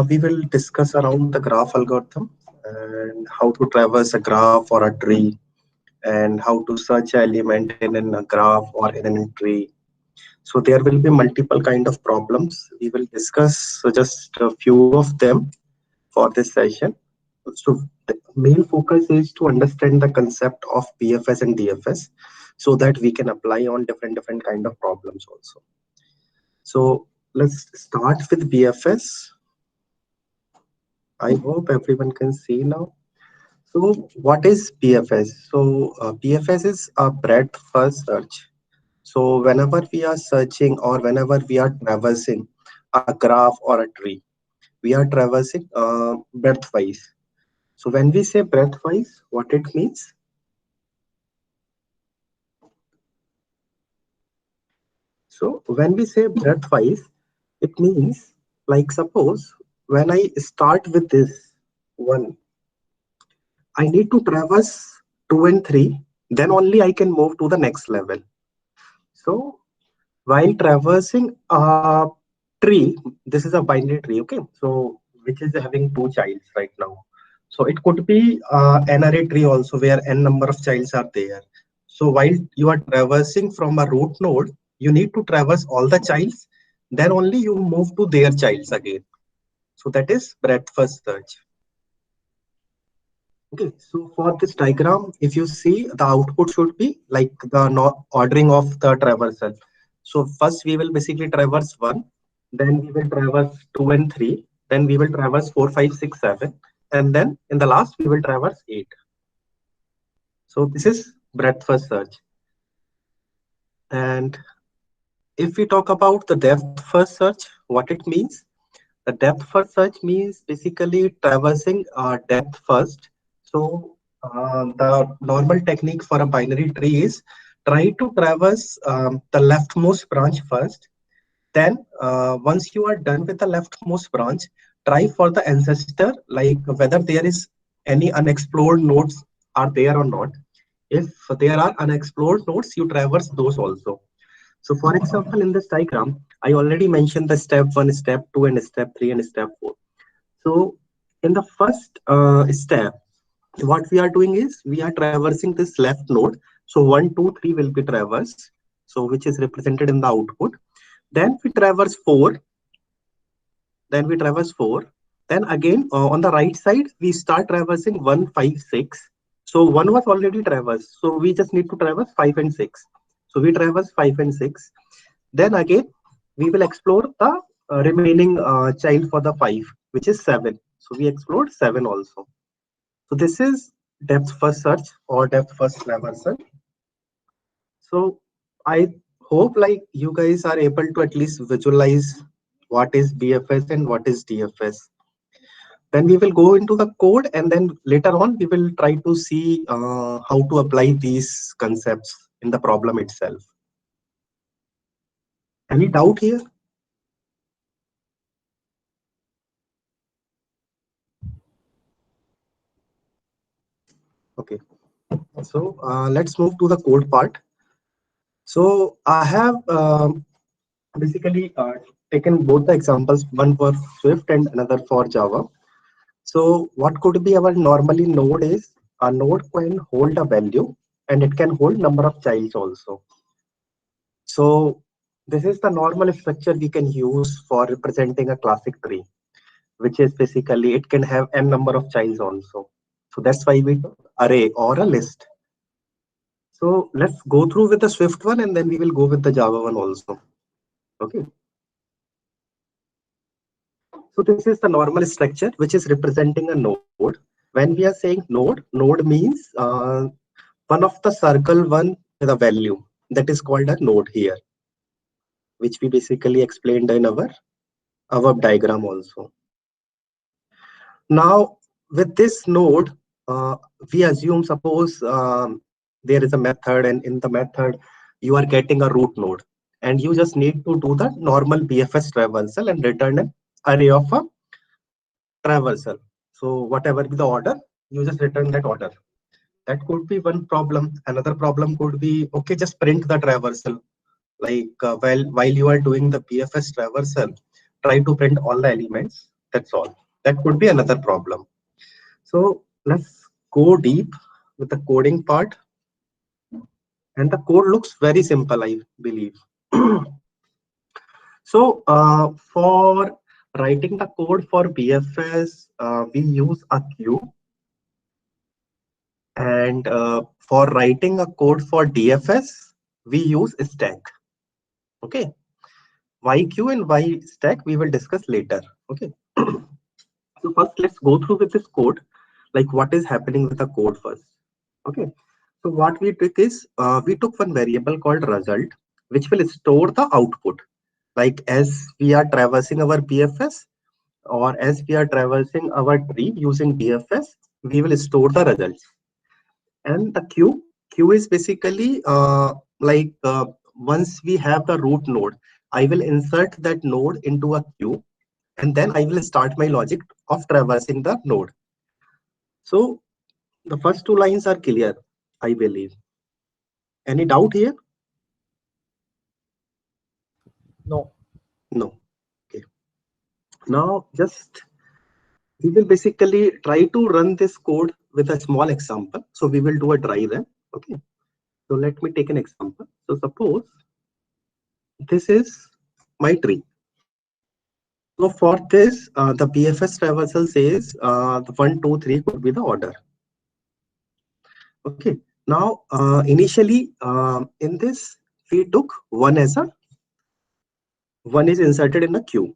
we will discuss around the graph algorithm and how to traverse a graph or a tree and how to search an element in a graph or in a tree. So there will be multiple kind of problems. We will discuss just a few of them for this session. So the main focus is to understand the concept of BFS and DFS so that we can apply on different kind of problems also. So let's start with BFS. I hope everyone can see now. So what is BFS? So BFS is a breadth first search. So whenever we are searching or whenever we are traversing a graph or a tree, we are traversing breadth wise. So when we say breadth wise, what it means? So when we say breadth wise, it means like suppose when I start with this one, I need to traverse 2 and 3, then only I can move to the next level. So while traversing a tree, this is a binary tree, okay? So which is having two childs right now. So it could be an array tree also where n number of childs are there. So while you are traversing from a root node, you need to traverse all the childs, then only you move to their childs again. So that is breadth first search. Okay, so for this diagram, if you see the output should be like the ordering of the traversal. So first we will basically traverse 1, then we will traverse 2 and 3, then we will traverse 4, 5, 6, 7, and then in the last we will traverse 8. So this is breadth first search. And if we talk about the depth first search, what it means? The depth first search means basically traversing depth first. So the normal technique for a binary tree is try to traverse the leftmost branch first. Then once you are done with the leftmost branch, try for the ancestor, like whether there is any unexplored nodes are there or not. If there are unexplored nodes, you traverse those also. So for example, in this diagram, I already mentioned the step 1, step 2, and step 3, and step 4. So in the first step, what we are doing is we are traversing this left node. So 1, 2, 3 will be traversed. So which is represented in the output. Then we traverse 4. Then we traverse 4. Then again, on the right side, we start traversing 1, 5, 6. So 1 was already traversed. So we just need to traverse 5 and 6. So we traverse 5 and 6. Then again, we will explore the remaining child for the 5, which is 7. So we explored 7 also. So this is depth first search or depth first traversal. So I hope like you guys are able to at least visualize what is BFS and what is DFS. Then we will go into the code, and then later on we will try to see how to apply these concepts in the problem itself. Any doubt here? Okay, so let's move to the code part. So I have basically taken both the examples, one for Swift and another for Java. So what could be our normally node is a node can hold a value and it can hold number of childs also. So this is the normal structure we can use for representing a classic tree, which is basically it can have n number of childs also. So that's why we do array or a list. So let's go through with the Swift one and then we will go with the Java one also. Okay. So this is the normal structure which is representing a node. When we are saying node means one of the circle one with a value that is called a node here, which we basically explained in our diagram also. Now with this node, we assume suppose there is a method, and in the method you are getting a root node, and you just need to do the normal BFS traversal and return an array of a traversal. So whatever be the order, you just return that order. That could be one problem. Another problem could be, okay, just print the traversal. Like while you are doing the BFS traversal, try to print all the elements. That's all. That could be another problem. So let's go deep with the coding part. And the code looks very simple, I believe. So for writing the code for BFS, we use a queue. And for writing a code for DFS, we use stack. Okay. Why queue and why stack we will discuss later. Okay. So first, let's go through with this code, like what is happening with the code first. Okay. So what we did is we took one variable called result, which will store the output. Like as we are traversing our BFS or as we are traversing our tree using BFS, we will store the results. And the queue is basically once we have the root node, I will insert that node into a queue, and then I will start my logic of traversing the node. So the first two lines are clear, I believe. Any doubt here? No. No. Okay. Now just we will basically try to run this code with a small example. So we will do a dry run. Okay. So let me take an example. So suppose this is my tree. So for this, the BFS traversal says the 1, 2, 3 could be the order. Okay. Now, initially in this, we took one as a one is inserted in a queue.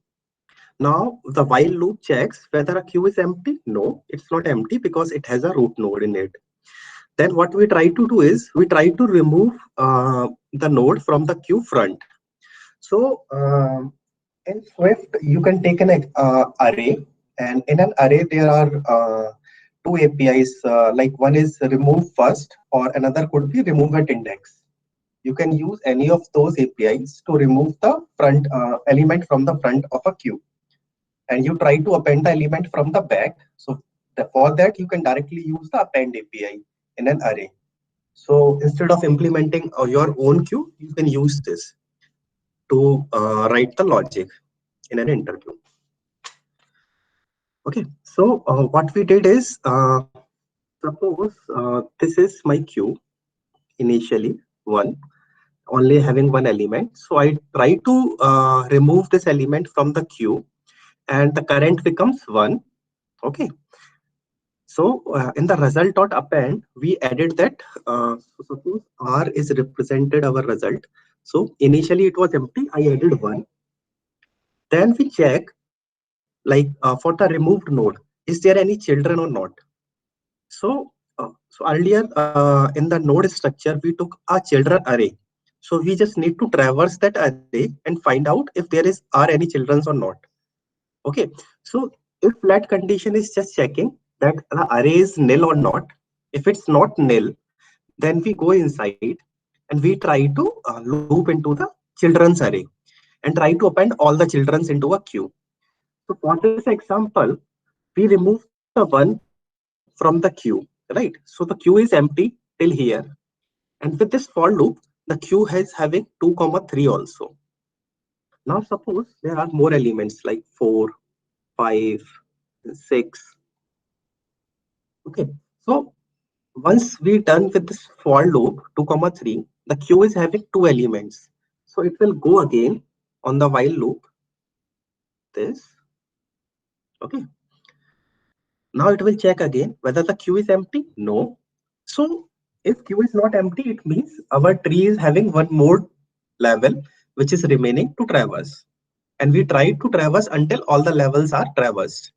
Now the while loop checks whether a queue is empty. No, it's not empty because it has a root node in it. Then what we try to do is we try to remove the node from the queue front. So in Swift, you can take an array, and in an array there are two APIs. Like one is remove first, or another could be remove at index. You can use any of those APIs to remove the front element from the front of a queue, and you try to append the element from the back. So for that, you can directly use the append API in an array. So instead of implementing your own queue, you can use this to write the logic in an interview. Okay, so what we did is, suppose this is my queue initially, one, only having one element. So I try to remove this element from the queue, and the current becomes one. Okay, so in the result.append, we added that, so suppose R is represented our result. So initially it was empty, I added one. Then we check, like for the removed node, is there any children or not? So earlier in the node structure, we took a children array. So we just need to traverse that array and find out if there are any children or not. Okay. So if flat condition is just checking that the array is nil or not. If it's not nil, then we go inside and we try to loop into the children's array and try to append all the children's into a queue. So for this example, we remove the one from the queue, right? So the queue is empty till here. And with this for loop, the queue is having 2, 3 also. Now suppose there are more elements like 4, 5, 6. Okay. So once we done with this for loop 2, 3, the queue is having two elements. So it will go again on the while loop. This. Okay. Now it will check again whether the queue is empty. No. So if queue is not empty, it means our tree is having one more level which is remaining to traverse. And we try to traverse until all the levels are traversed.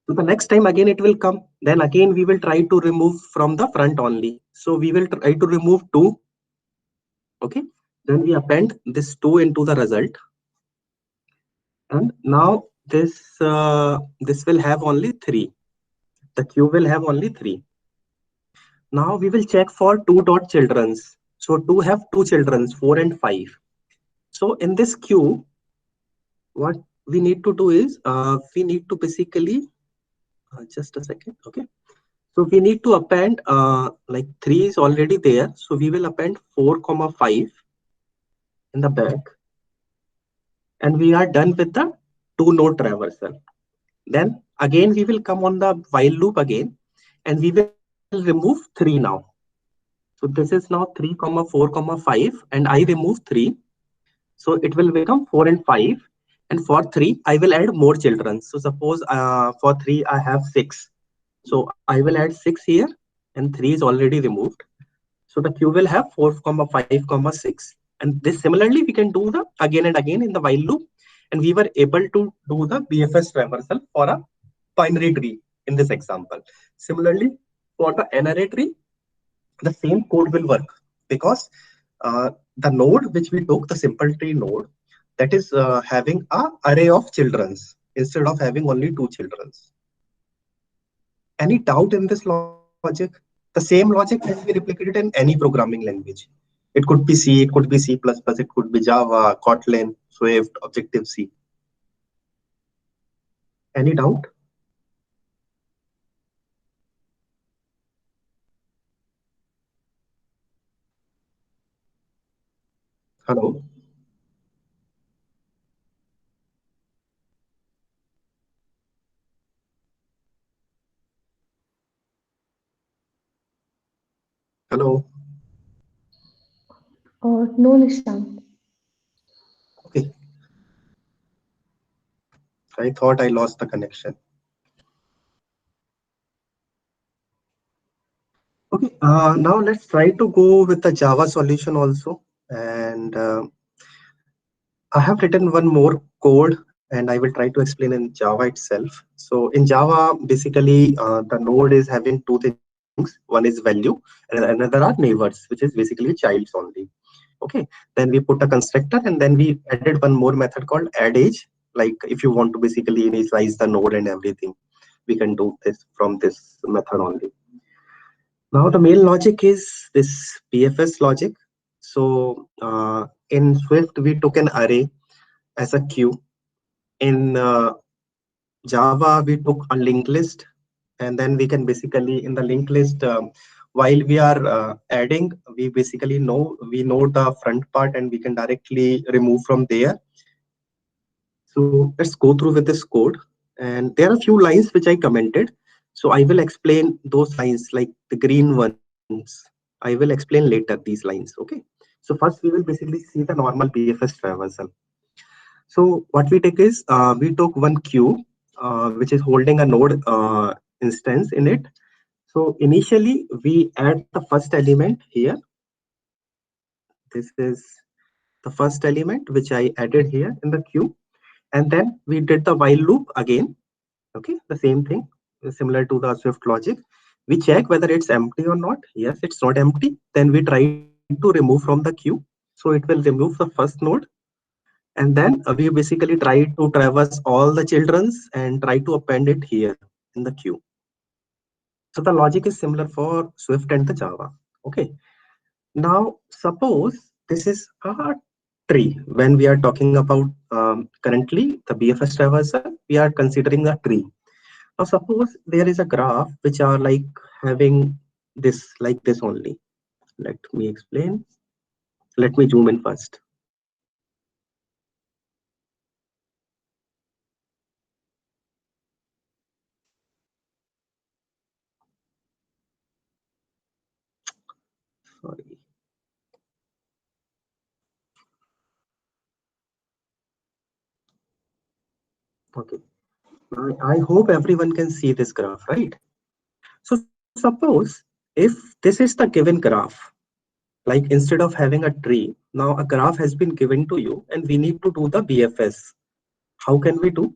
So the next time again it will come. Then again we will try to remove from the front only. So we will try to remove 2. Okay. Then we append this 2 into the result. And now this will have only 3. The queue will have only 3. Now we will check for 2 dot children's. So 2 have 2 children's, 4 and 5. So in this queue, what we need to do is we need to basically just a second. Okay. So we need to append like 3 is already there. So we will append 4, 5 in the back. And we are done with the two node traversal. Then again we will come on the while loop again, and we will remove 3 now. So this is now 3 comma 4 comma 5, and I remove 3. So it will become 4 and 5. And for 3, I will add more children. So suppose for 3, I have 6. So I will add 6 here, and 3 is already removed. So the queue will have 4 comma 5 comma 6. And this similarly, we can do the again and again in the while loop. And we were able to do the BFS traversal for a binary tree in this example. Similarly, for the NRA tree, the same code will work because the node which we took, the simple tree node, that is having a array of childrens instead of having only two childrens. Any doubt in this logic? The same logic can be replicated in any programming language. It could be C, it could be C++, it could be Java, Kotlin, Swift, Objective-C. Any doubt? Hello? Hello? No, Nishant. Okay, I thought I lost the connection. Okay, now let's try to go with the Java solution also. And I have written one more code and I will try to explain in Java itself. So in Java, basically the node is having two things. One is value and another are neighbors, which is basically childs only. Okay, then we put a constructor and then we added one more method called add age. Like if you want to basically initialize the node and everything, we can do this from this method only. Now the main logic is this BFS logic. So in Swift, we took an array as a queue. In Java, we took a linked list, and then we can basically in the linked list, while we are adding, we know the front part, and we can directly remove from there. So let's go through with this code, and there are a few lines which I commented. So I will explain those lines, like the green ones. I will explain later these lines. Okay. So first we will basically see the normal BFS traversal. So what we take is we took one queue which is holding a node instance in it. So initially we add the first element here. This is the first element which I added here in the queue, and then we did the while loop again. Okay, the same thing, similar to the Swift logic. We check whether it's empty or not. Yes, it's not empty. Then we try to remove from the queue. So it will remove the first node, and then we basically try to traverse all the children's and try to append it here in the queue. So the logic is similar for Swift and the Java. Okay. Now suppose this is a tree. When we are talking about currently the BFS traversal, we are considering a tree. Now suppose there is a graph which are like having this like this only. Let me explain. Let me zoom in first. Sorry. Okay. I hope everyone can see this graph, right? So suppose if this is the given graph, like instead of having a tree, now a graph has been given to you and we need to do the BFS. How can we do?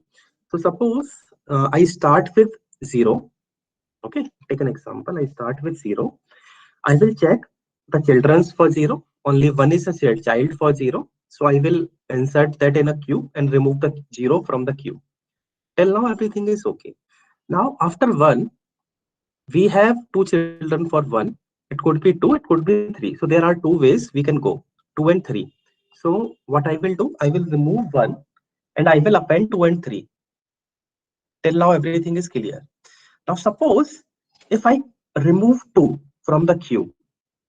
So suppose I start with 0. Okay, take an example. I start with 0. I will check the children's for 0. Only one is a child for 0. So I will insert that in a queue and remove the 0 from the queue. Till now, everything is okay. Now, after 1, we have two children for 1. It could be 2, it could be 3. So there are two ways we can go, 2 and 3. So what I will do, I will remove 1 and I will append 2 and 3. Till now, everything is clear. Now, suppose if I remove 2 from the queue,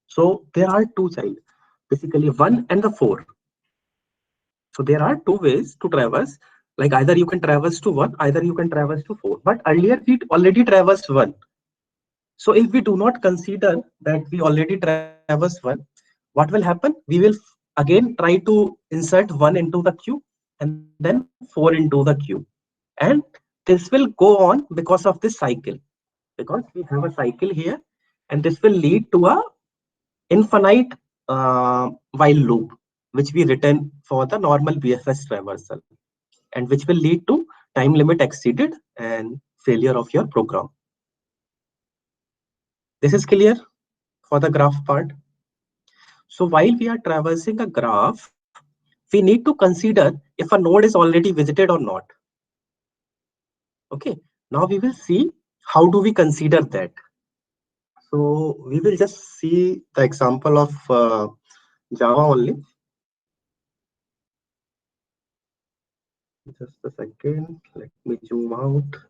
so there are two child, basically 1 and the 4. So there are two ways to traverse. Like either you can traverse to 1, either you can traverse to 4. But earlier we already traversed 1. So if we do not consider that we already traversed 1, what will happen? We will again try to insert 1 into the queue and then 4 into the queue. And this will go on because of this cycle. Because we have a cycle here, and this will lead to a infinite while loop, which we written for the normal BFS traversal, and which will lead to time limit exceeded and failure of your program. This is clear for the graph part. So while we are traversing a graph, we need to consider if a node is already visited or not. Okay, now we will see how do we consider that. So we will just see the example of Java only. Just a second, let me zoom out.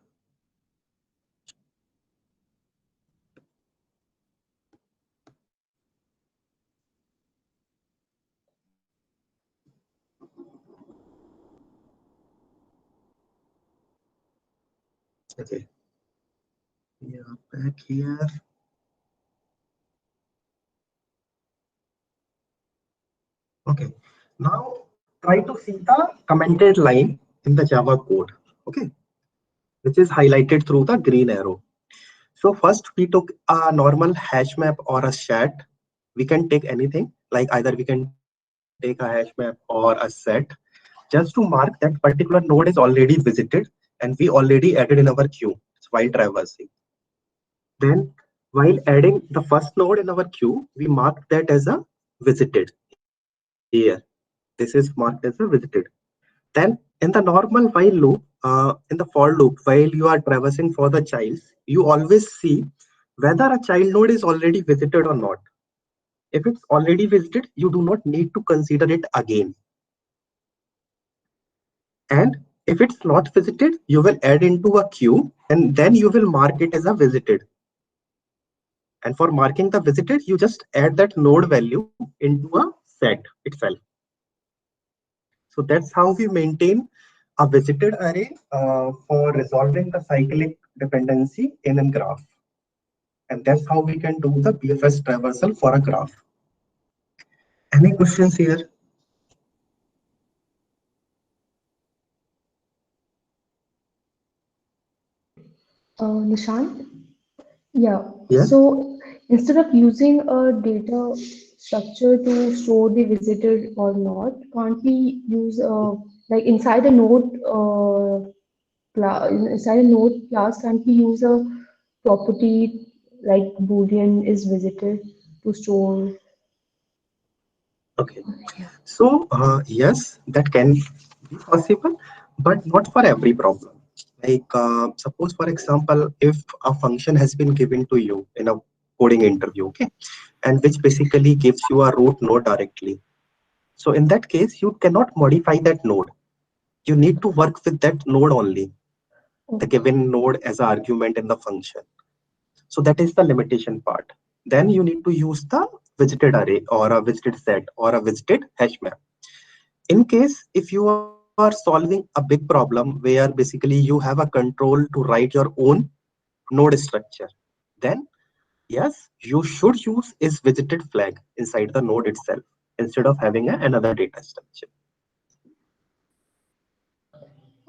Okay, we are back here. Okay, now try to see the commented line in the Java code, okay, which is highlighted through the green arrow. So first we took a normal hash map or a chat. We can take anything, like either we can take a hash map or a set, just to mark that particular node is already visited and we already added in our queue while traversing. Then while adding the first node in our queue, we mark that as a visited here. This is marked as a visited. Then in the normal while loop, in the for loop, while you are traversing for the childs, you always see whether a child node is already visited or not. If it's already visited, you do not need to consider it again. And if it's not visited, you will add into a queue and then you will mark it as a visited. And for marking the visited, you just add that node value into a set itself. So that's how we maintain a visited array for resolving the cyclic dependency in a graph. And that's how we can do the BFS traversal for a graph. Any questions here? Nishant? Yeah. Yes. So instead of using a data structure to store the visited or not, can't we use like inside a node class inside a node class, can't we use a property like Boolean is visited to store? Okay. So yes, that can be possible, but not for every problem. Like suppose, for example, if a function has been given to you in a coding interview, okay, and which basically gives you a root node directly. So in that case, you cannot modify that node. You need to work with that node only, the Okay. given node as an argument in the function. So that is the limitation part. Then you need to use the visited array or a visited set or a visited hash map. In case if you are solving a big problem where basically you have a control to write your own node structure, then yes, you should use is visited flag inside the node itself instead of having another data structure.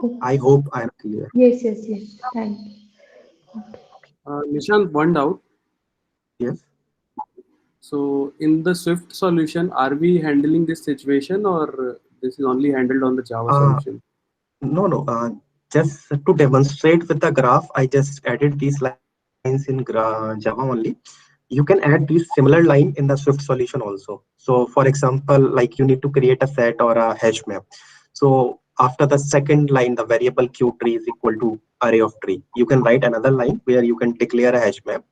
Okay. I hope I am clear. Yes, yes, yes. Thank you. Nishant, one doubt. Yes. So, in the Swift solution, are we handling this situation or this is only handled on the Java Uh, solution? no. Just to demonstrate with the graph, I just added these lines in Java only. You can add these similar line in the Swift solution also. So for example, like you need to create a set or a hash map. So after the second line, the variable q tree is equal to array of tree. You can write another line where you can declare a hash map.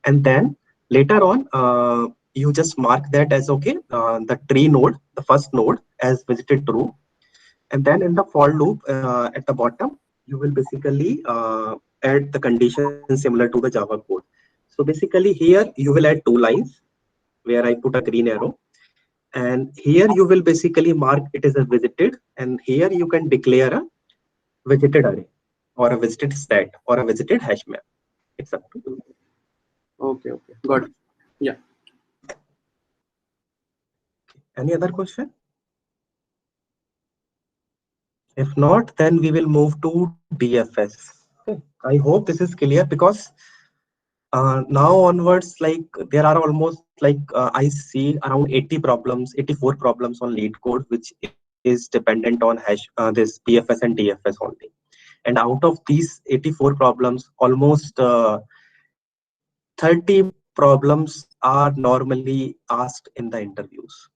And then later on, you just mark that as okay, the tree node, the first node as visited true. And then in the for loop at the bottom, you will basically add the condition similar to the Java code. So basically here you will add two lines where I put a green arrow. And here you will basically mark it as a visited. And here you can declare a visited array or a visited set or a visited hash map. It's up to you. Okay, okay, got it. Yeah. Any other question? If not, then we will move to DFS. Okay. I hope this is clear because now onwards, like there are almost like I see around 80 problems, 84 problems on lead code, which is dependent on hash this BFS and DFS only. And out of these 84 problems, almost 30 problems are normally asked in the interviews.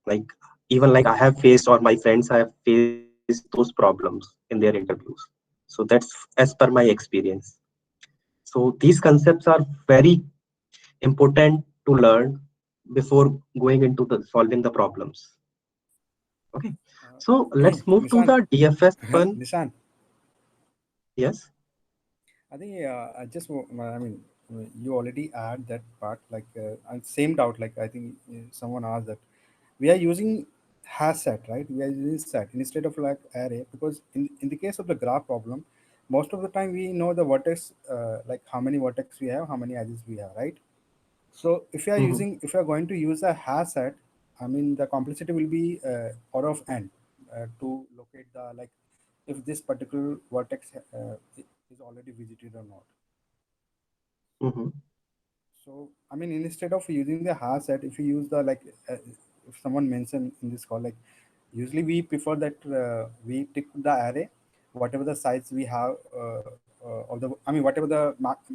Like even like I have faced or my friends have faced those problems in their interviews. So that's as per my experience. So these concepts are very important to learn before going into the solving the problems. Okay. So let's move to Nishan, the DFS one. Nishan, Yes. I think I mean, you already add that part. Like, and same doubt. Like, I think someone asked that we are using hash set, right? We are using set instead of like array because in the case of the graph problem, most of the time we know the vertex, like how many vertex we have, how many edges we have, right? So Mhm. if you are going to use a hash set, I mean the complexity will be order of n to locate the like if this particular vertex is already visited or not. Mhm. So I mean instead of using the hash set, if you use the like if someone mentioned in this call like usually we prefer that we pick the array whatever the size we have of the I mean whatever the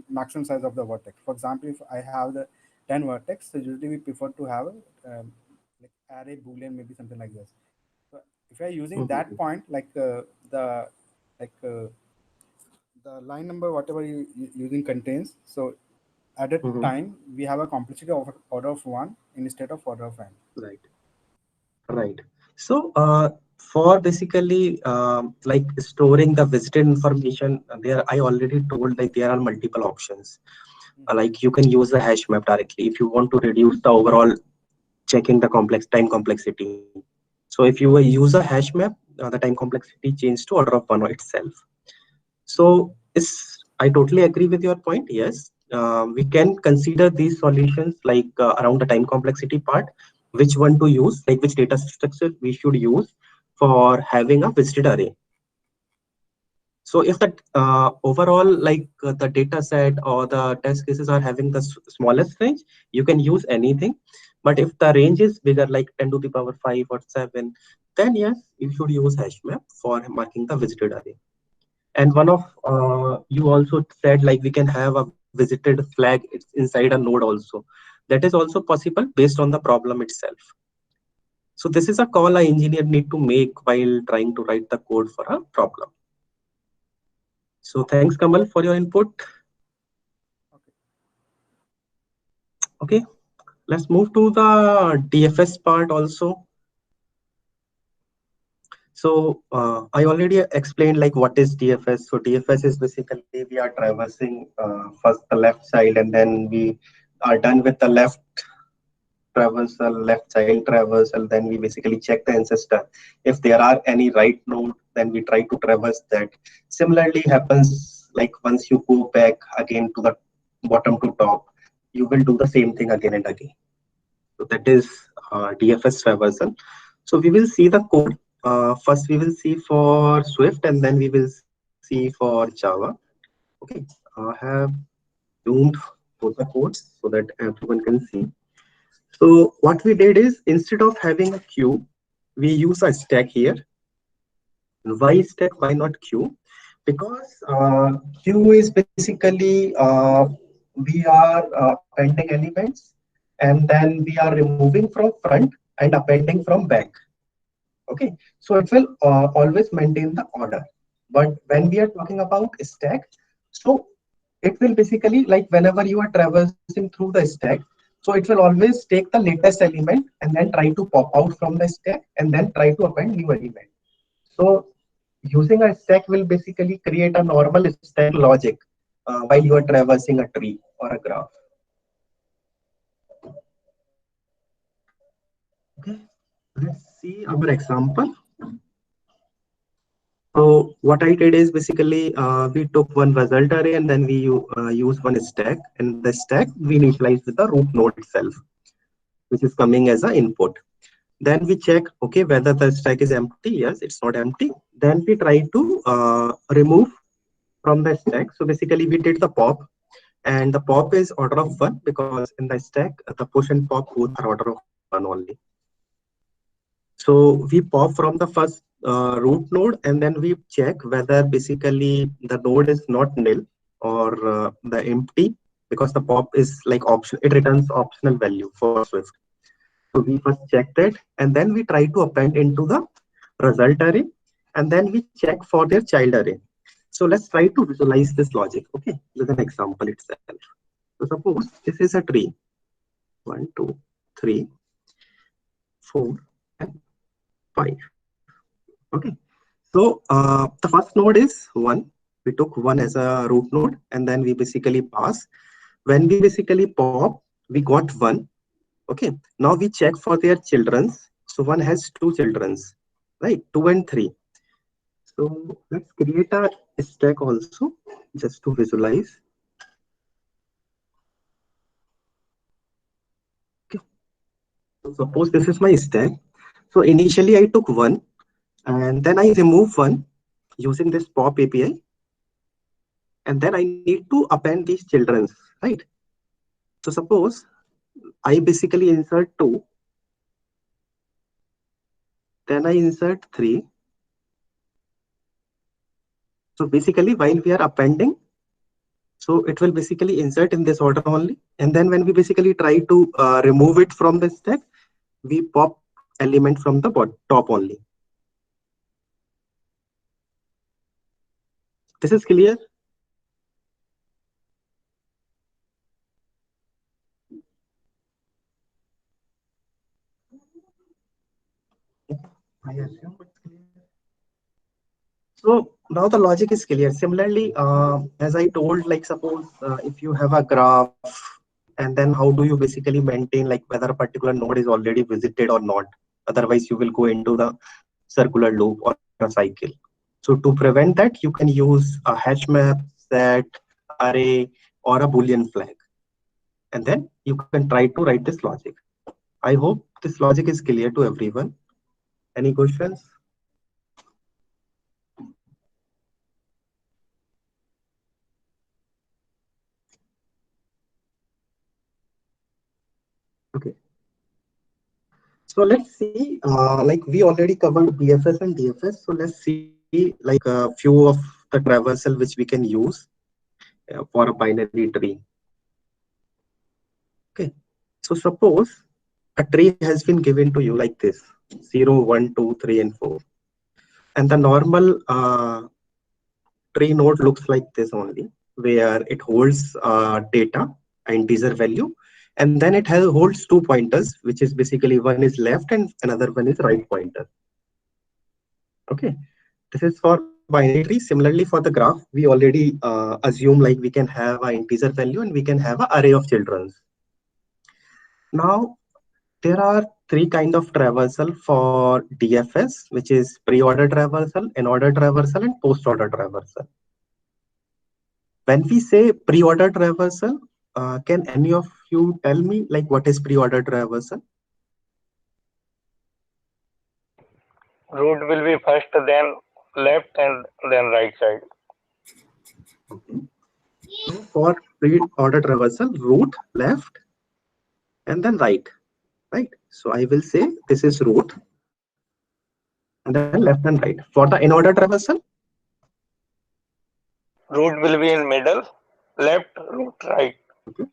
maximum size of the vertex. For example, if I have the 10 vertex, so usually we prefer to have like array boolean maybe something like this. So if you are using that Mhm. point like the like the line number whatever you using contains, so at a Mhm. time we have a complexity of order of 1 instead of order of n. Right. Right. So for basically like storing the visited information, there I already told like there are multiple options. Like you can use the hash map directly if you want to reduce the overall checking the complex time complexity. So if you use a hash map, the time complexity changes to order of one itself. So is I totally agree with your point. Yes, we can consider these solutions like around the time complexity part, which one to use, like which data structure we should use for having a visited array. So if the overall like the data set or the test cases are having the smallest range, you can use anything. But if the range is bigger, like 10 to the power 5 or 7, then yes, you should use hash map for marking the visited array. And one of you also said like we can have a visited flag inside a node also. That is also possible based on the problem itself. So this is a call an engineer need to make while trying to write the code for a problem. So thanks Kamal for your input. Okay. Okay, let's move to the DFS part also. So I already explained like what is DFS. So DFS is basically we are traversing first the left side and then we are done with the left traversal, left child traversal. Then we basically check the ancestor. If there are any right node, then we try to traverse that. Similarly happens like once you go back again to the bottom to top, you will do the same thing again and again. So that is DFS traversal. So we will see the code. First, we will see for Swift and then we will see for Java. Okay, I have zoomed both the codes so that everyone can see. So what we did is instead of having a queue, we use a stack here. Why stack? Why not queue? Because queue is basically we are appending elements and then we are removing from front and appending from back. Okay, so it will always maintain the order. But when we are talking about stack, so it will basically like whenever you are traversing through the stack, so it will always take the latest element and then try to pop out from the stack and then try to append new element. So using a stack will basically create a normal stack logic while you are traversing a tree or a graph. Okay, let's see our example. So what I did is basically we took one result array and then we use one stack, and the stack we initialize with the root node itself, which is coming as an input. Then we check, okay, whether the stack is empty. Yes, it's not empty. Then we try to remove from the stack. So basically we did the pop, and the pop is order of one because in the stack the push and pop both are order of one only. So we pop from the first root node, and then we check whether basically the node is not nil or the empty, because the pop is like option, it returns optional value for Swift. So we first check that, and then we try to append into the result array, and then we check for their child array. So let's try to visualize this logic, okay, with an example itself. So suppose this is a tree, 1, 2, 3, 4, and 5. Okay. So the first node is 1. We took 1 as a root node, and then we basically pass. When we basically pop, we got 1. Okay. Now we check for their childrens. So 1 has 2 childrens, right? 2 and 3. So let's create a stack also just to visualize. Okay. So suppose this is my stack. So initially I took 1, and then I remove 1 using this pop API. And then I need to append these children, right? So suppose I basically insert 2, then I insert 3. So basically while we are appending, so it will basically insert in this order only. And then when we basically try to remove it from the stack, we pop element from the top only. This is clear? I assume it's clear. So now the logic is clear. Similarly, as I told, like suppose if you have a graph, and then how do you basically maintain like whether a particular node is already visited or not? Otherwise, you will go into the circular loop or a cycle. So to prevent that, you can use a hash map, set, array, or a Boolean flag. And then you can try to write this logic. I hope this logic is clear to everyone. Any questions? Okay. So let's see, like we already covered BFS and DFS. So let's see like a few of the traversal which we can use for a binary tree. Okay. So suppose a tree has been given to you like this, 0, 1, 2, 3, and 4. And the normal tree node looks like this only, where it holds data, integer value, and then it holds 2 pointers, which is basically one is left and another one is right pointer. Okay, this is for binary tree. Similarly, for the graph, we already assume like we can have an integer value and we can have an array of children. Now, there are 3 kind of traversal for DFS, which is pre-order traversal, in-order traversal, and post-order traversal. When we say pre-order traversal, can any of you tell me like what is pre-order traversal? Root will be first, then left, and then right side. Okay. So for pre-order traversal, root, left, and then right. Right. So I will say this is root, and then left and right. For the in-order traversal, Root will be in middle, left, root, right. okay.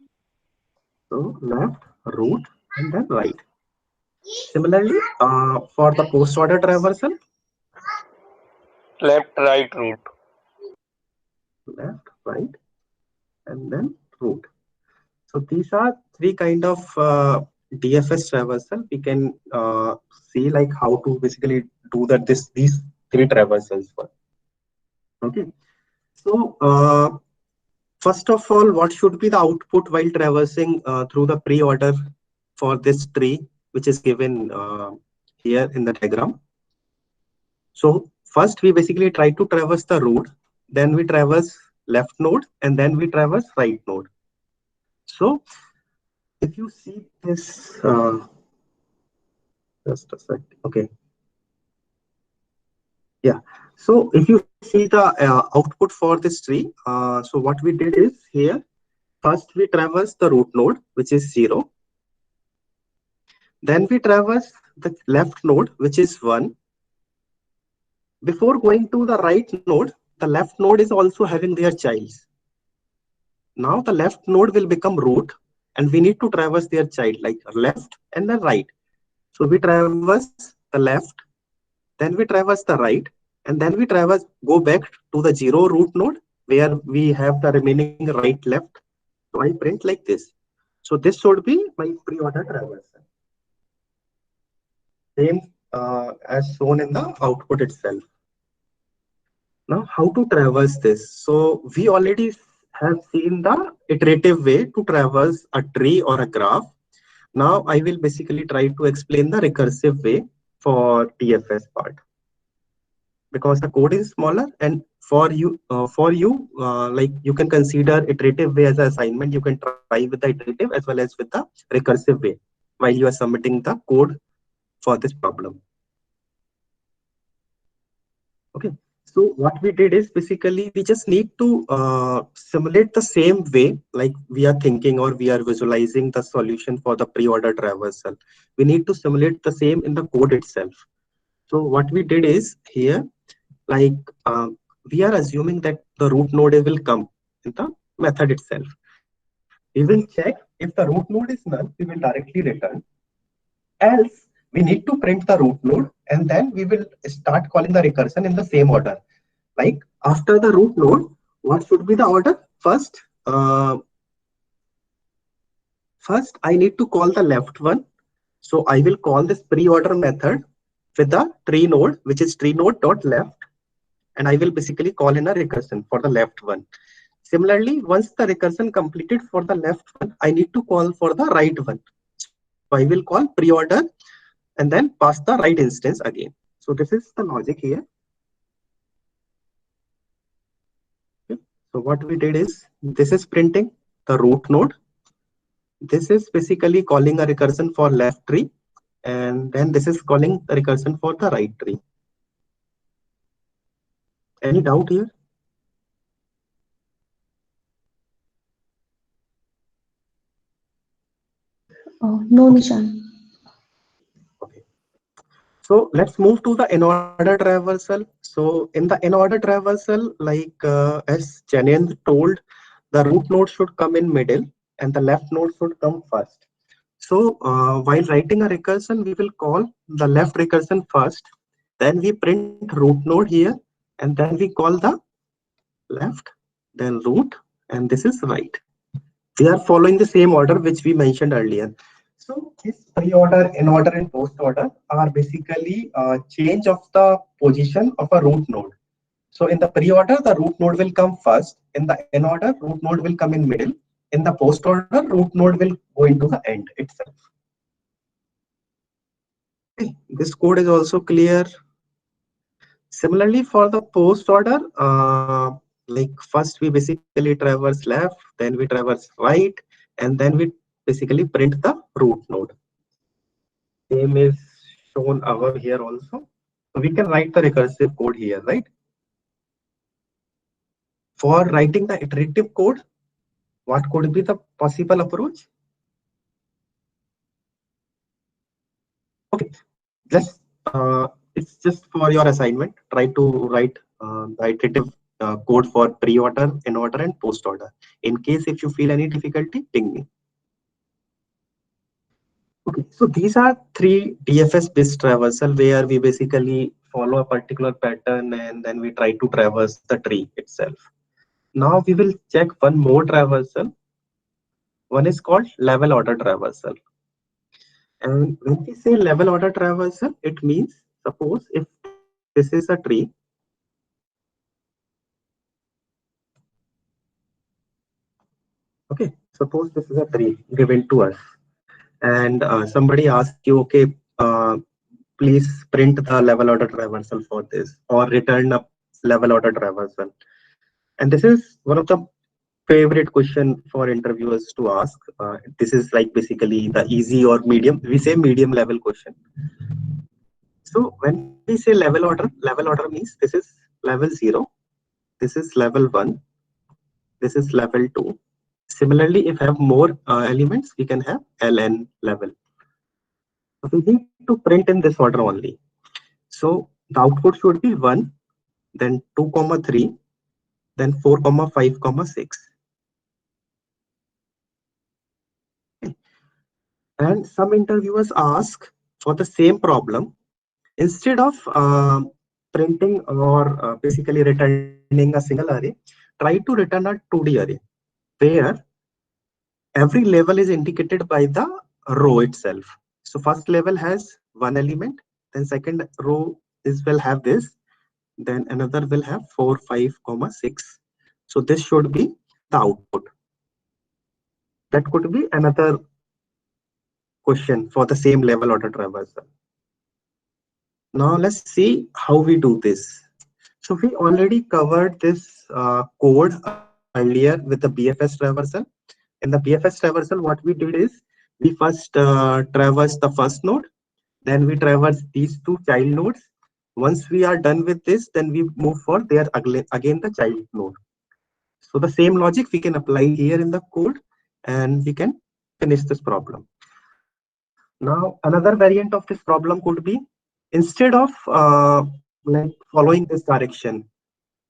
So left, root, and then right. Similarly, for the post-order traversal, Left, right, root. left, right, and then root. So these are 3 kind of DFS traversal. We can see like how to basically do that. These 3 traversals for. Okay. So first of all, what should be the output while traversing through the pre-order for this tree, which is given here in the diagram? So first we basically try to traverse the root, then we traverse left node, and then we traverse right node. So if you see this, just a sec, okay. Yeah, so if you see the output for this tree, so what we did is here, first we traverse the root node, which is 0. Then we traverse the left node, which is 1. Before going to the right node, the left node is also having their childs. Now the left node will become root, and we need to traverse their child, like left and then right. So we traverse the left, then we traverse the right, and then we traverse, go back to the 0 root node where we have the remaining right left. So I print like this. So this should be my pre-order traversal. Same as shown in the output itself. Now, how to traverse this? So we already have seen the iterative way to traverse a tree or a graph. Now I will basically try to explain the recursive way for TFS part, because the code is smaller, and for you, like you can consider iterative way as an assignment. You can try with the iterative as well as with the recursive way while you are submitting the code for this problem. Okay, so what we did is basically we just need to simulate the same way, like we are thinking or we are visualizing the solution for the pre-order traversal. We need to simulate the same in the code itself. So what we did is here, like we are assuming that the root node will come in the method itself. We will check if the root node is null, we will directly return. Else, we need to print the root node, and then we will start calling the recursion in the same order. Like after the root node, what should be the order? First I need to call the left one. So I will call this pre-order method with the tree node, which is tree node dot left, and I will basically call in a recursion for the left one. Similarly, once the recursion completed for the left one, I need to call for the right one. So I will call pre-order and then pass the right instance again. So this is the logic here. Okay. So what we did is, this is printing the root node. This is basically calling a recursion for left tree, and then this is calling the recursion for the right tree. Any doubt here? No, Nishan. Okay. So let's move to the in-order traversal. So in the in-order traversal, like as Janian told, the root node should come in middle and the left node should come first. So while writing a recursion, we will call the left recursion first. Then we print root node here, and then we call the left, then root, and this is right. We are following the same order which we mentioned earlier. So this pre-order, in-order, and post-order are basically change of the position of a root node. So in the pre-order, the root node will come first. In the in-order, root node will come in middle. In the post-order, root node will go into the end itself. Okay. This code is also clear. Similarly, for the post-order, like first we basically traverse left, then we traverse right, and then we basically print the root node. Same is shown over here also. So we can write the recursive code here, right? For writing the iterative code, what could be the possible approach? Okay, just it's just for your assignment. Try to write the iterative code for pre-order, in-order, and post-order. In case if you feel any difficulty, ping me. Okay, so these are 3 DFS-based traversal where we basically follow a particular pattern and then we try to traverse the tree itself. Now we will check one more traversal. One is called level order traversal. And when we say level order traversal, it means, suppose if this is a tree, okay, suppose this is a tree given to us, and somebody asks you, okay, please print the level order traversal for this, or return a level order traversal. And this is one of the favorite question for interviewers to ask. This is like basically the easy or medium. We say medium level question. So when we say level order means this is level 0, this is level 1, this is level 2. Similarly, if I have more elements, we can have LN level. So we need to print in this order only. So the output should be 1, then 2, 3, then 4, 5, 6. And some interviewers ask for the same problem, instead of printing or basically returning a single array, try to return a 2D array where every level is indicated by the row itself. So first level has one element, then second row will have this, then another will have 4, 5, 6. So this should be the output. That could be another question for the same level order traversal. Now let's see how we do this. So we already covered this code earlier with the BFS traversal. In the BFS traversal, what we did is we first traverse the first node, then we traverse these two child nodes. Once we are done with this, then we move for their again the child node. So the same logic we can apply here in the code, and we can finish this problem. Now another variant of this problem could be, instead of like following this direction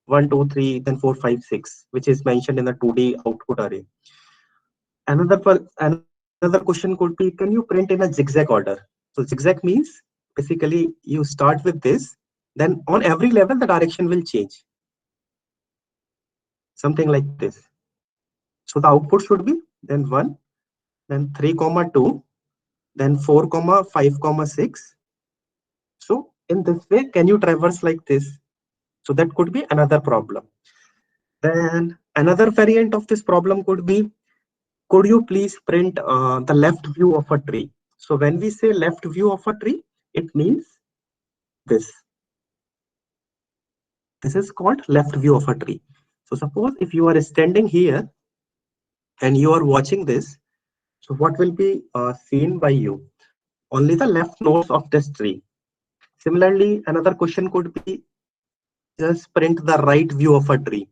1, 2, 3, then 4, 5, 6, which is mentioned in the 2D output array. Another question could be, can you print in a zigzag order? So zigzag means basically you start with this, then on every level the direction will change. Something like this. So the output should be then 1, then 3, 2, then 4, 5, 6. So in this way, can you traverse like this? So that could be another problem. Then another variant of this problem could be, could you please print the left view of a tree? So when we say left view of a tree, it means this. This is called left view of a tree. So suppose if you are standing here and you are watching this, so what will be seen by you? Only the left nodes of this tree. Similarly, another question could be, just print the right view of a tree.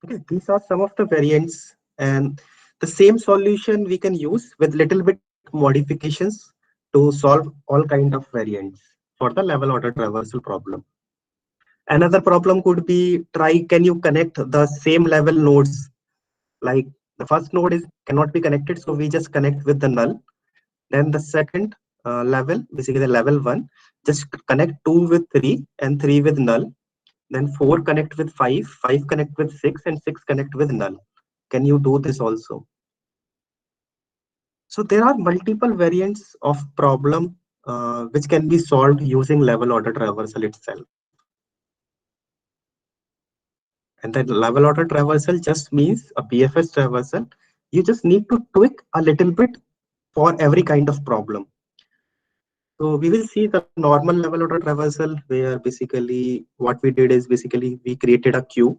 Okay, these are some of the variants, and the same solution we can use with little bit modifications to solve all kind of variants for the level order traversal problem. Another problem could be, can you connect the same level nodes? Like the first node cannot be connected, so we just connect with the null. Then the second level, basically the level 1, just connect 2 with 3 and 3 with null. Then 4 connect with 5, 5 connect with 6, and 6 connect with null. Can you do this also? So there are multiple variants of problem which can be solved using level order traversal itself. And that level order traversal just means a BFS traversal. You just need to tweak a little bit for every kind of problem. So we will see the normal level order traversal, where basically what we did is basically we created a queue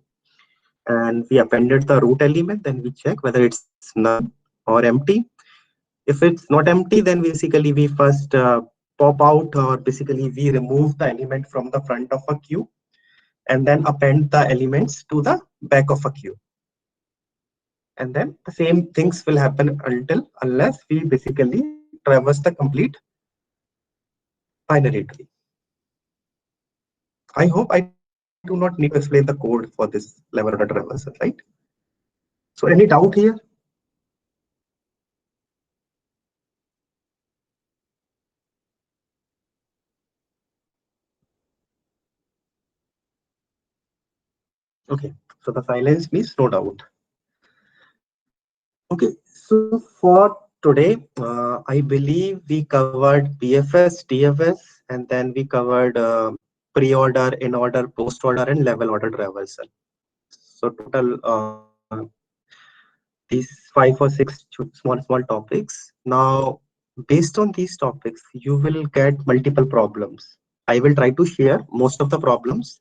and we appended the root element, then we check whether it's null or empty. If it's not empty, then basically we first pop out, or basically we remove the element from the front of a queue and then append the elements to the back of a queue. And then the same things will happen unless we basically traverse the complete binary tree. I hope I do not need to explain the code for this level order traversal, right? So any doubt here? Okay, so the silence means no doubt. Okay, so for today, I believe we covered BFS, TFS, and then we covered pre-order, in-order, post-order, and level order traversal. So total these 5 or 6 small topics. Now, based on these topics, you will get multiple problems. I will try to share most of the problems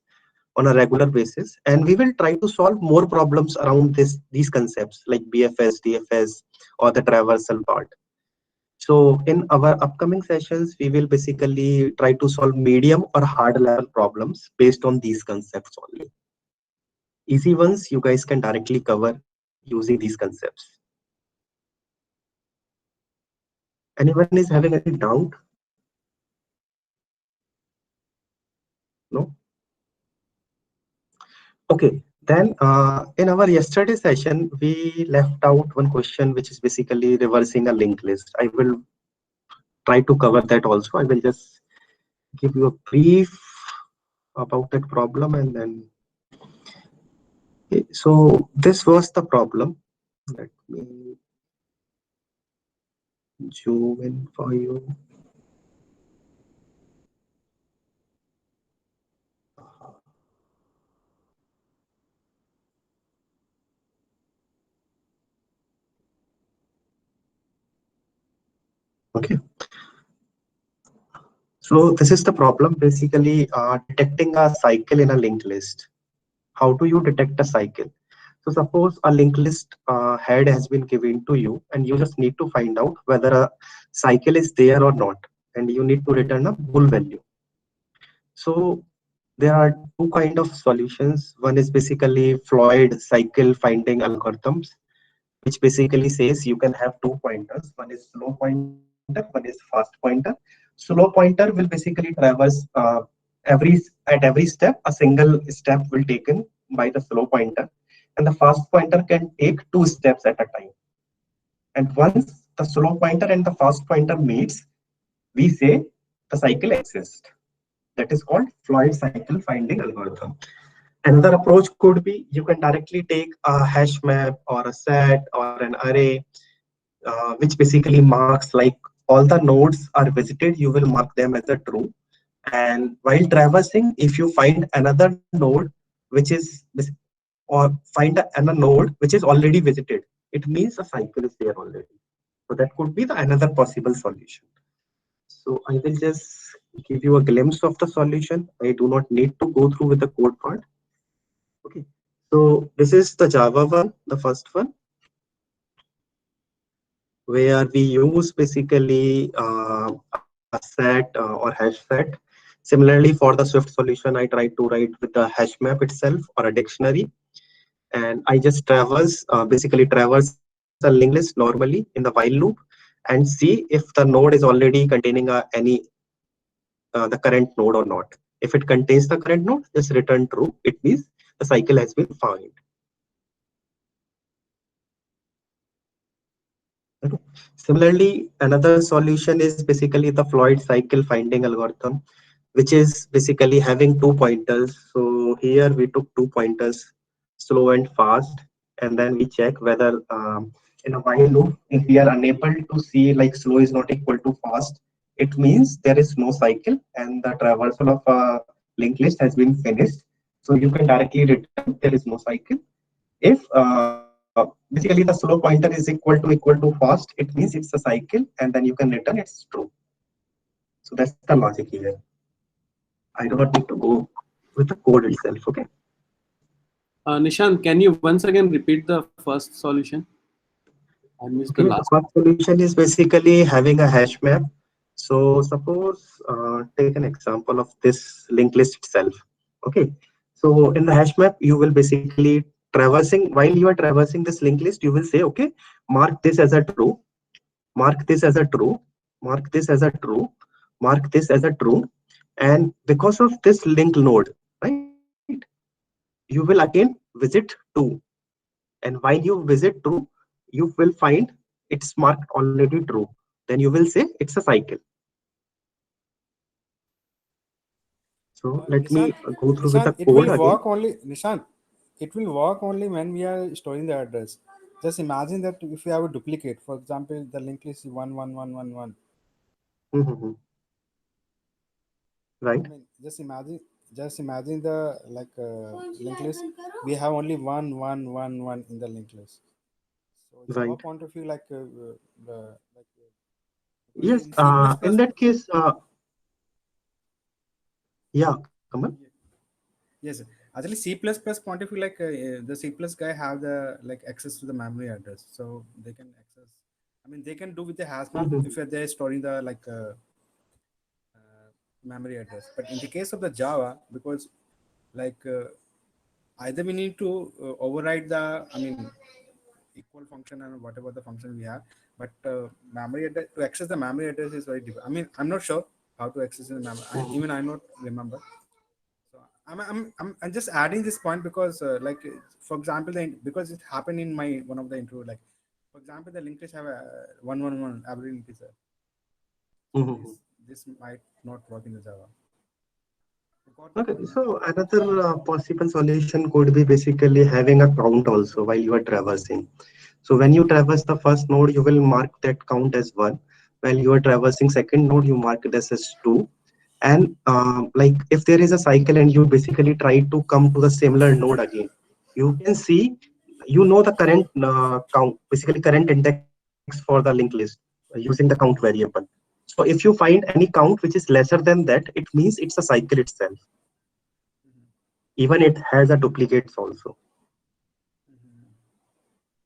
on a regular basis, and we will try to solve more problems around these concepts like BFS, DFS, or the traversal part. So in our upcoming sessions, we will basically try to solve medium or hard level problems based on these concepts only. Easy ones you guys can directly cover using these concepts. Anyone is having any doubt? No? Okay. Then in our yesterday session, we left out one question, which is basically reversing a linked list. I will try to cover that also. I will just give you a brief about that problem, and then okay, so this was the problem. Let me zoom in for you. Okay. So this is the problem, basically detecting a cycle in a linked list. How do you detect a cycle? So suppose a linked list head has been given to you, and you just need to find out whether a cycle is there or not, and you need to return a bool value. So there are two kind of solutions. One is basically Floyd cycle finding algorithms, which basically says you can have 2 pointers. One is slow pointer, one is fast pointer. Slow pointer will basically traverse at every step. A single step will taken by the slow pointer, and the fast pointer can take 2 steps at a time. And once the slow pointer and the fast pointer meets, we say the cycle exists. That is called Floyd cycle finding algorithm. Another approach could be you can directly take a hash map or a set or an array, which basically marks like all the nodes are visited, you will mark them as a true. And while traversing, if you find another node which is or find another node which is already visited, it means a cycle is there already. So that could be the another possible solution. So I will just give you a glimpse of the solution. I do not need to go through with the code part. Okay. So this is the Java one, the first one, where we use basically a set or hash set. Similarly, for the Swift solution, I try to write with the hash map itself or a dictionary. And I just basically traverse a linked list normally in the while loop and see if the node is already containing the current node or not. If it contains the current node, just return true. It means the cycle has been found. Okay. Similarly, another solution is basically the Floyd cycle finding algorithm, which is basically having 2 pointers. So here we took 2 pointers, slow and fast, and then we check whether in a while loop, if we are unable to see like slow is not equal to fast, it means there is no cycle and the traversal of a linked list has been finished. So you can directly return there is no cycle. If basically the slow pointer is equal to fast, it means it's a cycle, and then you can return it's true. So that's the logic here. I do not need to go with the code itself. Okay. Nishant, can you once again repeat the first solution? I missed the Okay. The last. first solution is basically having a hash map. So suppose take an example of this linked list itself. Okay. So in the hash map, you will basically traversing while you are traversing this linked list, you will say, okay, mark this as a true, mark this as a true, mark this as a true, mark this as a true. And because of this link node, right, you will again visit 2. And while you visit 2, you will find it's marked already true. Then you will say it's a cycle. So let me Nishant, go through with the Nishant, it code will again. work only. Nishant, it will work only when we are storing the address. Just imagine that if we have a duplicate, for example, the linked list is 11111. Mhm. Right. I mean, just imagine the linked list. We have only 1111 in the linked list. So Java Right. point of view, Yes. in C++, In that case, yeah, Kamal. yes, actually C++ point of view, the C plus guy have the access to the memory address, so they can access. I mean, they can do with the hash map Mhm. if they're storing the memory address. But in the case of the Java, because like either we need to override the, I mean, equal function and whatever the function we have, but memory address, to access the memory address is very difficult. I mean, I'm not sure how to access the memory. Mhm. Even I not remember. So I'm just adding this point because for example, because it happened in my one of the interview, like for example, the linked list have a 111 every linked list. So Mhm. this might not work in the Java. You got my Okay, point, so another possible solution could be basically having a count also while you are traversing. So when you traverse the first node, you will mark that count as 1. While you are traversing second node, you mark it as 2. And like if there is a cycle and you basically try to come to the similar node again, you can see, you know, the current count, basically current index for the linked list using the count variable. So if you find any count which is lesser than that, it means it's a cycle itself. Even it has a duplicates also.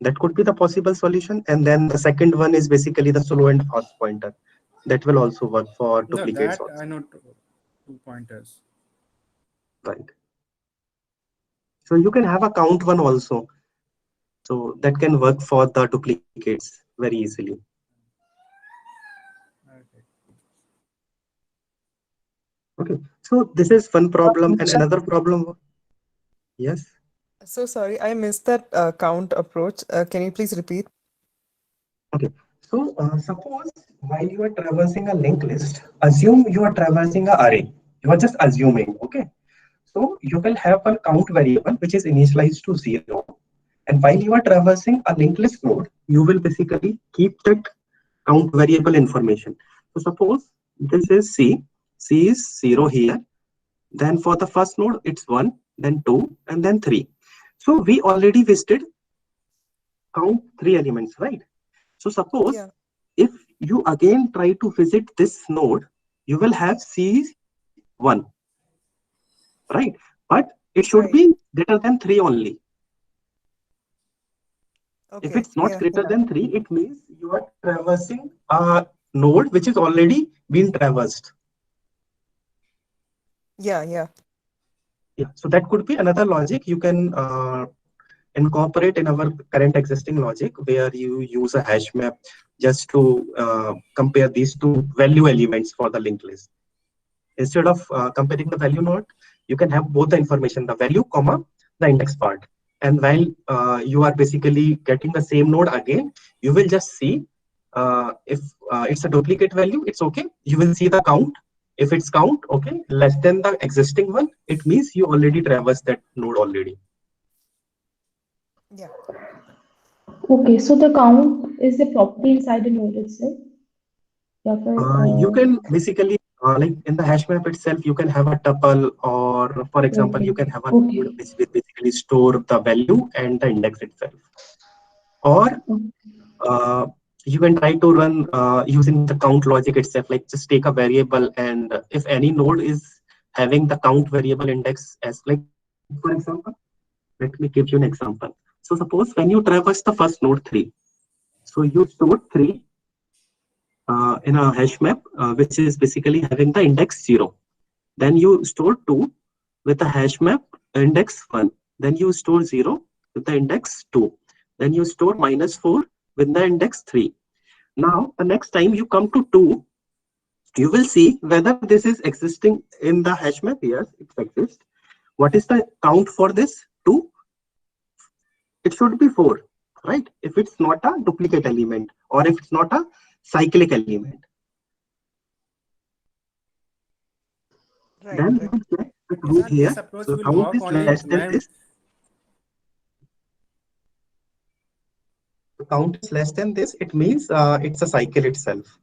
That could be the possible solution. And then the second one is basically the slow and fast pointer. That will also work for no, duplicates that also. I know two pointers. Right. So you can have a count one also. So that can work for the duplicates very easily. Okay. Okay. So this is one problem. And another problem. Yes. So sorry, I missed that count approach. Can you please repeat? Okay. So suppose while you are traversing a linked list, assume you are traversing a array. You are just assuming. Okay. So you will have a count variable which is initialized to 0. And while you are traversing a linked list node, you will basically keep that count variable information. So suppose this is C. C is 0 here. Then for the first node, it's 1, then 2, and then 3. So we already visited count 3 elements, right? So suppose Yeah, if you again try to visit this node, you will have C1, right? But it should right. be greater than 3 only. If Okay, it's not yeah, greater than 3, it means you are traversing a node which is already been traversed. yeah, yeah. Yeah, so that could be another logic you can incorporate in our current existing logic where you use a hash map just to compare these two value elements for the linked list. Instead of comparing the value node, you can have both the information, the value, comma, the index part. And while you are basically getting the same node again, you will just see if it's a duplicate value, it's okay. You will see the count. If it's count, okay, less than the existing one, it means you already traversed that node already. Yeah. Okay, so the count is the property inside the node itself. या फिर You can basically, like in the hash map itself, you can have a tuple, or for example, okay you can have a okay node which will basically store the value and the index itself. Or uh, you can try to run using the count logic itself, like just take a variable, and if any node is having the count variable index as, like for example, let me give you an example. So suppose when you traverse the first node 3, so you store 3 in a hash map, which is basically having the index 0. Then you store 2 with a hash map index 1. Then you store 0 with the index 2. Then you store -4 with the index 3. Now, the next time you come to 2, you will see whether this is existing in the hash map. Yes, it exists. What is the count for this? 2? It should be 4, right? If it's not a duplicate element or if it's not a cyclic element. Right, Then right. you check the count Isn't here. this approach So the will count work is only less than when this. The count is less than this. It means it's a cycle itself.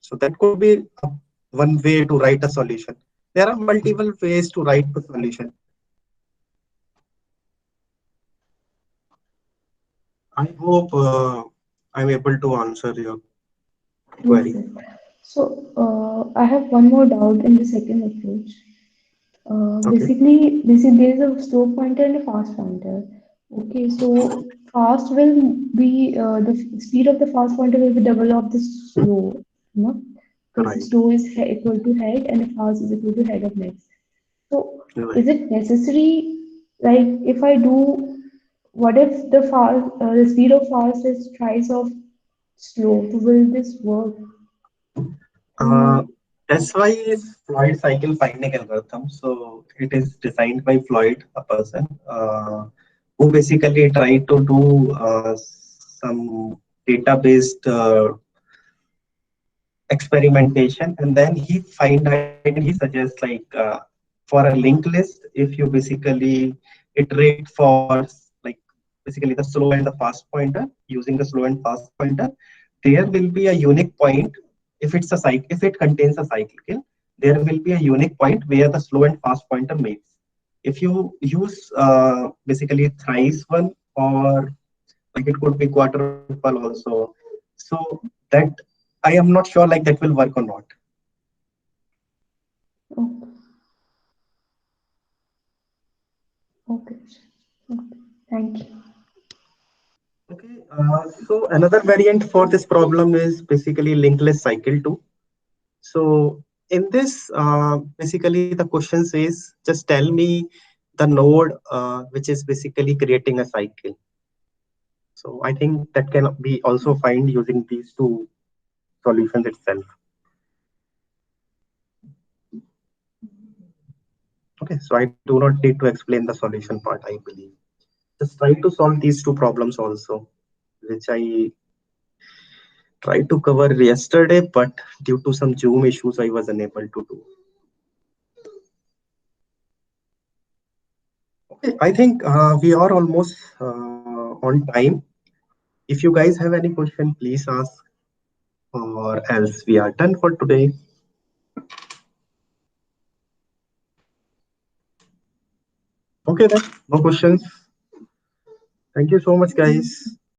So that could be one way to write a solution. There are multiple ways to write the solution. I hope I'm able to answer your Yes, query. sir. So, I have one more doubt in the second approach. Okay. Basically, there is a slow pointer and a fast pointer. Okay, so fast will be the speed of the fast pointer will be double of the slow, you know, because Right. slow is equal to head and the fast is equal to head of next. So, is Right. it necessary? Like, if I do, what if the speed of fast is twice of slow? So will this work? Uh, To that's why is Floyd cycle finding algorithm. So it is designed by Floyd, a person who basically tried to do some data-based experimentation, and then he find out and he suggests like for a linked list, if you basically iterate for like basically the slow and the fast pointer using the slow and fast pointer, there will be a unique point. If it's a cycle, if it contains a cycle, there will be a unique point where the slow and fast pointer meets. If you use basically thrice one, or like it could be quadruple also, so that I am not sure like that will work or not. okay, okay, okay. Thank you. Okay, so another variant for this problem is basically linkless cycle too. So in this, basically the question says, just tell me the node which is basically creating a cycle. So I think that can be also find using these two solutions itself. Okay, so I do not need to explain the solution part, I believe. Just try to solve these two problems also, which I tried to cover yesterday, but due to some Zoom issues, I was unable to do. Okay, I think we are almost on time. If you guys have any question, please ask, or else we are done for today. Okay, then, no questions. Thank you so much, guys.